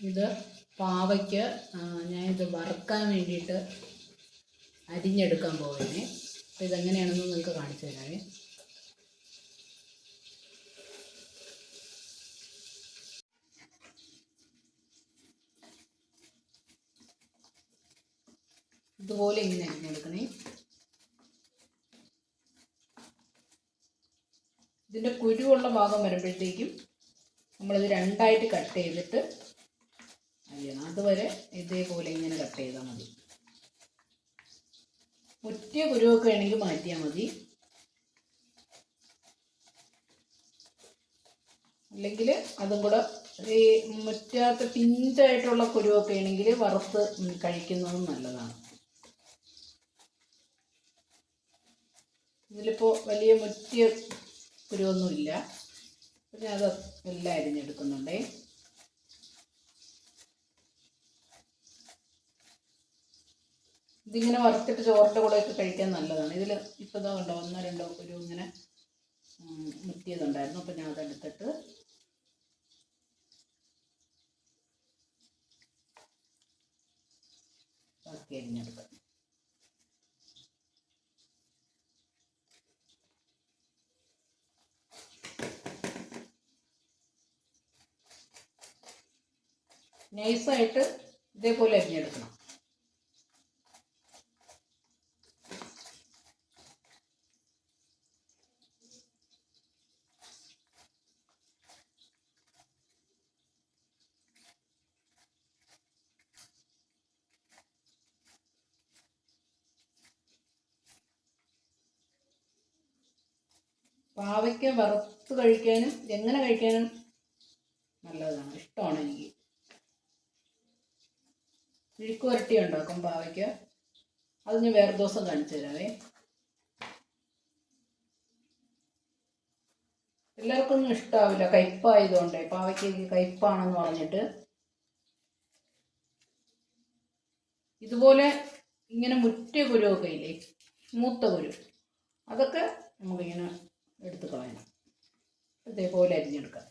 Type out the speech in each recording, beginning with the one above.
ഇത് പാവയ്ക്ക് ഞാനിത് വറുക്കാൻ വേണ്ടിയിട്ട് അരിഞ്ഞെടുക്കാൻ പോകുന്നേ. അപ്പോൾ ഇതെങ്ങനെയാണെന്ന് നിങ്ങൾക്ക് കാണിച്ചു തരാമേ. ഇതുപോലെ ഇങ്ങനെ അരിഞ്ഞെടുക്കണേ. ഇതിൻ്റെ കുരുവുള്ള ഭാഗം വരുമ്പോഴത്തേക്കും നമ്മളിത് രണ്ടായിട്ട് കട്ട് ചെയ്തിട്ട് അരിയണം. അതുവരെ ഇതേപോലെ ഇങ്ങനെ കട്ട് ചെയ്താൽ മതി. മുറ്റിയ കുരുവൊക്കെ ആണെങ്കിൽ മാറ്റിയാൽ മതി. അല്ലെങ്കിൽ അതും കൂടെ ഈ മുറ്റാത്ത പിഞ്ചായിട്ടുള്ള കുരുവൊക്കെ ആണെങ്കിൽ വറുത്ത് കഴിക്കുന്നതും നല്ലതാണ്. ഇതിലിപ്പോൾ വലിയ മുറ്റിയ കുരുവൊന്നുമില്ല. പിന്നെ അത് എല്ലാം അരിഞ്ഞെടുക്കുന്നുണ്ടേ. ഇതിങ്ങനെ വറുത്തിട്ട് ചോറിൻ്റെ കൂടെയൊക്കെ കഴിക്കാൻ നല്ലതാണ്. ഇതിൽ ഇപ്പോൾ ഇതാ കണ്ടോ, 1-2 കുരു ഇങ്ങനെ മുറ്റിയതുണ്ടായിരുന്നു. അപ്പോൾ ഞാൻ അതെടുത്തിട്ട് ബാക്കി അരിഞ്ഞെടുക്കാം. നൈസായിട്ട് ഇതേപോലെ അരിഞ്ഞെടുക്കണം. പാവയ്ക്ക വറുത്ത് കഴിക്കാനും എങ്ങനെ കഴിക്കാനും നല്ലതാണ്, ഇഷ്ടമാണ് എനിക്ക്. മെഴുക്ക് വരട്ടി ഉണ്ടാക്കും പാവയ്ക്ക. അത് ഞാൻ വേറെ ദിവസം കാണിച്ചു തരാവേ. എല്ലാവർക്കൊന്നും ഇഷ്ടാവില്ല, കയ്പ്പായതുകൊണ്ട്. പാവയ്ക്കയ്ക്ക് കയ്പ്പാണെന്ന് പറഞ്ഞിട്ട് ഇതുപോലെ ഇങ്ങനെ മുറ്റിയ കുരുവൊക്കെ ഇല്ലേ, മൂത്ത കുരു, അതൊക്കെ നമുക്കിങ്ങനെ എടുത്ത് കളയണം. ഇതേപോലെ അരിഞ്ഞെടുക്കാം.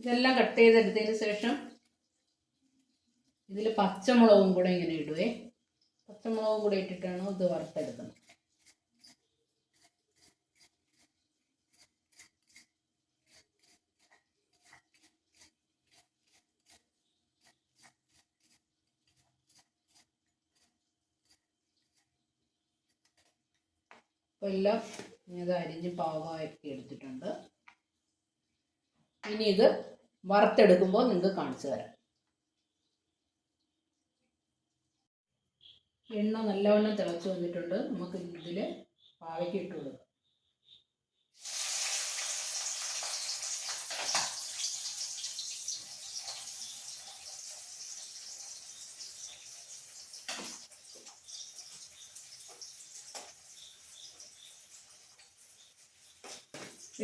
ഇതെല്ലാം കട്ട് ചെയ്തെടുത്തതിന് ശേഷം ഇതിൽ പച്ചമുളകും കൂടെ ഇങ്ങനെ ഇടുവേ. പച്ചമുളകും കൂടെ ഇട്ടിട്ടാണ് ഇത് വറുത്തെടുക്കുന്നത്. അപ്പോൾ എല്ലാം ഇത് അരിഞ്ഞ് പാകമാക്കി എടുത്തിട്ടുണ്ട്. ഇനി ഇത് വറുത്തെടുക്കുമ്പോൾ നിങ്ങൾക്ക് കാണിച്ചു തരാം. എണ്ണ നല്ലവണ്ണം തിളച്ച് വന്നിട്ടുണ്ട്. നമുക്ക് ഇതിൽ പാവയ്ക്ക ഇട്ട് കൊടുക്കാം.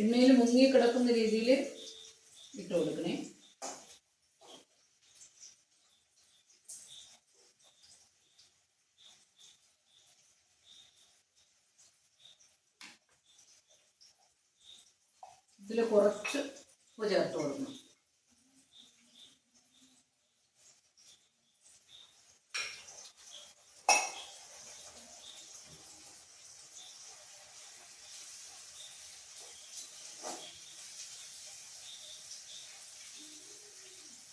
എണ്ണയിൽ മുങ്ങി കിടക്കുന്ന രീതിയിൽ ഇട്ട് കൊടുക്കണേ. ഇതിൽ കുറച്ച് ഉപ്പ് ചേർത്ത് കൊടുക്കണം.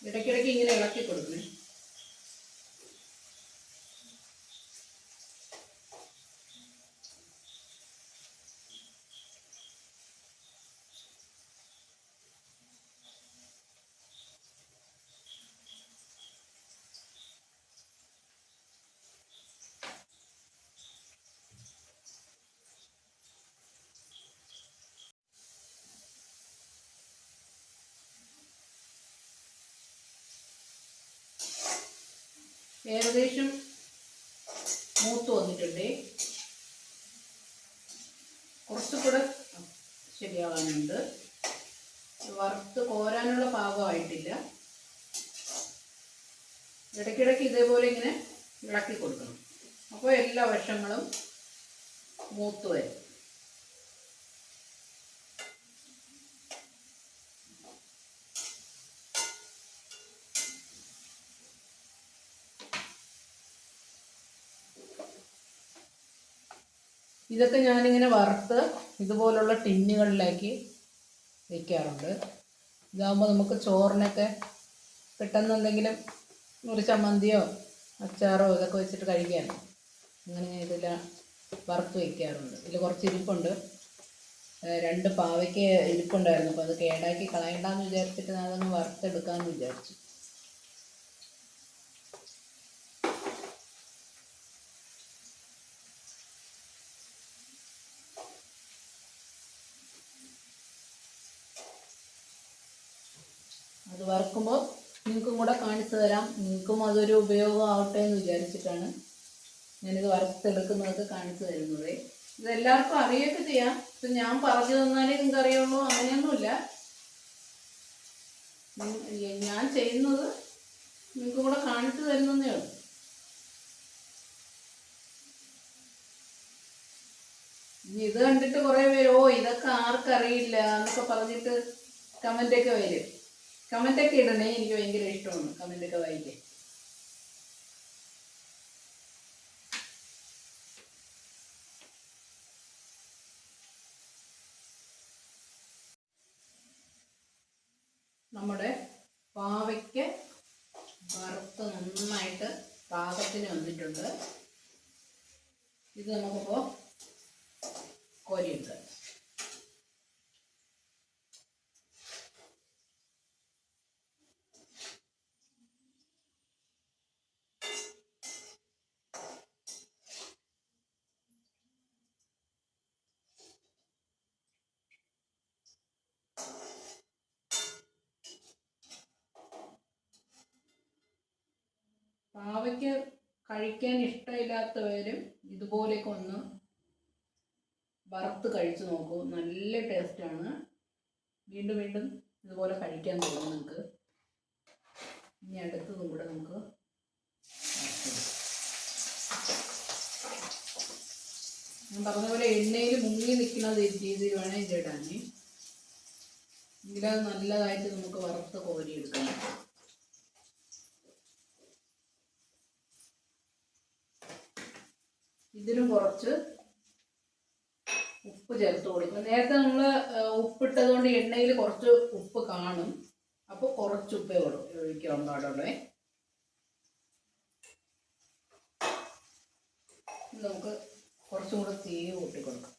ഇടയ്ക്കിടയ്ക്ക് ഇങ്ങനെ ഇളക്കി കൊടുക്കണേ. ഏകദേശം മൂത്ത് വന്നിട്ടുണ്ട്. കുറച്ചുകൂടെ ശരിയാവാനുണ്ട്. വറുത്ത് കോരാനുള്ള പാകമായിട്ടില്ല. ഇടയ്ക്കിടയ്ക്ക് ഇതേപോലെ ഇങ്ങനെ ഇളക്കി കൊടുക്കണം. അപ്പോൾ എല്ലാ വശങ്ങളും മൂത്ത് വരും. ഇതൊക്കെ ഞാനിങ്ങനെ വറുത്ത് ഇതുപോലുള്ള ടിന്നുകളിലേക്ക് വയ്ക്കാറുണ്ട്. ഇതാകുമ്പോൾ നമുക്ക് ചോറിനൊക്കെ പെട്ടെന്ന് എന്തെങ്കിലും ഒരു ചമ്മന്തിയോ അച്ചാറോ ഇതൊക്കെ വെച്ചിട്ട് കഴിക്കാൻ അങ്ങനെ ഞാൻ ഇതെല്ലാം വറുത്ത് വയ്ക്കാറുണ്ട്. ഇതിൽ കുറച്ച് ഇരിപ്പുണ്ട്, 2 പാവയ്ക്ക് ഇരിപ്പുണ്ടായിരുന്നു. അപ്പോൾ അത് കേടാക്കി കളയണ്ടെന്ന് വിചാരിച്ചിട്ട് ഞാൻ അതൊന്ന് വറുത്തെടുക്കാമെന്ന് വിചാരിച്ചു. അത് വറുക്കുമ്പോൾ നിങ്ങൾക്കും കൂടെ കാണിച്ചു തരാം. നിങ്ങൾക്കും അതൊരു ഉപയോഗമാവട്ടെ എന്ന് വിചാരിച്ചിട്ടാണ് ഞാനിത് വറുത്തെടുക്കുന്നതൊക്കെ കാണിച്ചു തരുന്നത്. ഇതെല്ലാവർക്കും അറിയൊക്കെ ചെയ്യാം. ഇപ്പം ഞാൻ പറഞ്ഞു തന്നാലേ നിങ്ങൾക്ക് അറിയുള്ളൂ അങ്ങനെയൊന്നുമില്ല. ഞാൻ ചെയ്യുന്നത് നിങ്ങൾക്കും കൂടെ കാണിച്ചു തരുന്നതേ ഉള്ളൂ. ഇനി ഇത് കണ്ടിട്ട് കുറേ പേര് ഇതൊക്കെ ആർക്കറിയില്ല എന്നൊക്കെ പറഞ്ഞിട്ട് കമൻ്റൊക്കെ വരും. കമൻ്റൊക്കെ ഇടണേ, എനിക്ക് ഭയങ്കര ഇഷ്ടമാണ് കമൻ്റൊക്കെ വായിക്കാൻ. നമ്മുടെ പാവയ്ക്ക് വറുത്ത് നന്നായിട്ട് പാകത്തിന് വന്നിട്ടുണ്ട്. ഇത് നമുക്കിപ്പോൾ കോരിയെടുക്കാം. പാവയ്ക്ക് കഴിക്കാൻ ഇഷ്ടമില്ലാത്തവരും ഇതുപോലെയൊക്കെ ഒന്ന് വറുത്ത് കഴിച്ച് നോക്കൂ. നല്ല ടേസ്റ്റാണ്. വീണ്ടും വീണ്ടും ഇതുപോലെ കഴിക്കാൻ തോന്നും നിങ്ങൾക്ക്. ഇനി അടുത്തതും കൂടെ നമുക്ക് ഞാൻ പറഞ്ഞ പോലെ എണ്ണയിൽ മുങ്ങി നിൽക്കുന്ന രീതിയിൽ വേണം ഇതിടാൻ. എങ്കിലത് നല്ലതായിട്ട് നമുക്ക് വറുത്ത് കോരിയെടുക്കാം. ഇതിനും കുറച്ച് ഉപ്പ് ചേർത്ത് കൊടുക്കും. നേരത്തെ നമ്മൾ ഉപ്പിട്ടത് കൊണ്ട് എണ്ണയിൽ കുറച്ച് ഉപ്പ് കാണും. അപ്പോൾ കുറച്ച് ഉപ്പേ ഒഴിക്കാൻ പാടുള്ളേ. നമുക്ക് കുറച്ചും കൂടെ തീ കൂട്ടിക്കൊടുക്കാം.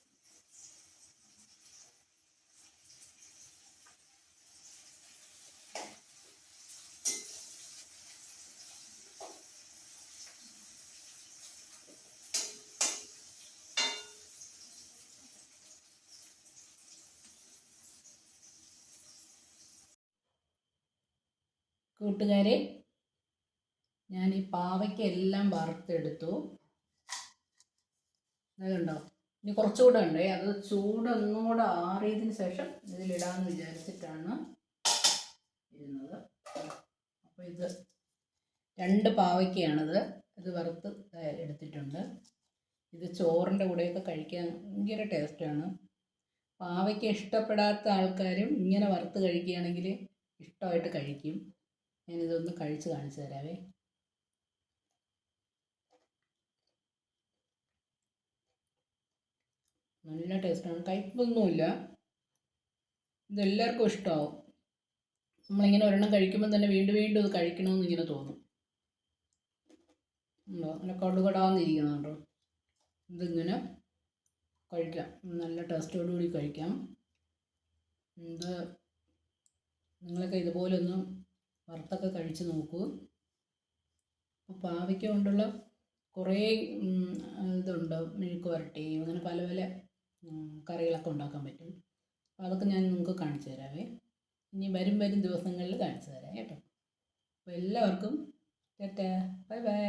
കൂട്ടുകാരെ, ഞാൻ ഈ പാവയ്ക്ക് എല്ലാം വറുത്തെടുത്തു. അതുണ്ടോ? ഇനി കുറച്ചുകൂടെ ഉണ്ട്. അത് ചൂടൊന്നും കൂടെ ആറിയതിന് ശേഷം ഇതിലിടാമെന്ന് വിചാരിച്ചിട്ടാണ് ഇരുന്നത്. അപ്പോൾ ഇത് 2 പാവയ്ക്കാണിത്. ഇത് വറുത്ത് എടുത്തിട്ടുണ്ട്. ഇത് ചോറിൻ്റെ കൂടെയൊക്കെ കഴിക്കാൻ ഭയങ്കര ടേസ്റ്റാണ്. പാവയ്ക്ക് ഇഷ്ടപ്പെടാത്ത ആൾക്കാരും ഇങ്ങനെ വറുത്ത് കഴിക്കുകയാണെങ്കിൽ ഇഷ്ടമായിട്ട് കഴിക്കും. ഞാനിതൊന്ന് കഴിച്ച് കാണിച്ചു തരാവേ. നല്ല ടേസ്റ്റാണ്, കയ്പ്പൊന്നുമില്ല. ഇതെല്ലാവർക്കും ഇഷ്ടമാവും. നമ്മളിങ്ങനെ ഒരെണ്ണം കഴിക്കുമ്പോൾ തന്നെ വീണ്ടും വീണ്ടും ഇത് കഴിക്കണമെന്ന് ഇങ്ങനെ തോന്നും. ഉണ്ടോ? അങ്ങനെ കടുകടാന്നിരിക്കുന്നുണ്ടോ? ഇതിങ്ങനെ കഴിക്കാം, നല്ല ടേസ്റ്റോടുകൂടി കഴിക്കാം. ഇത് നിങ്ങളൊക്കെ ഇതുപോലെ ഒന്ന് വറുത്തൊക്കെ കഴിച്ച് നോക്കൂ. അപ്പോൾ പാവയ്ക്ക കൊണ്ടുള്ള കുറേ ഇതുണ്ട്. മെഴുക്ക് വരട്ടി, അങ്ങനെ പല പല കറികളൊക്കെ ഉണ്ടാക്കാൻ പറ്റും. അപ്പോൾ അതൊക്കെ ഞാൻ നിങ്ങൾക്ക് കാണിച്ചു തരാവേ. ഇനി വരും ദിവസങ്ങളിൽ കാണിച്ചു തരാം കേട്ടോ. അപ്പോൾ എല്ലാവർക്കും ടാറ്റാ, ബൈ ബൈ.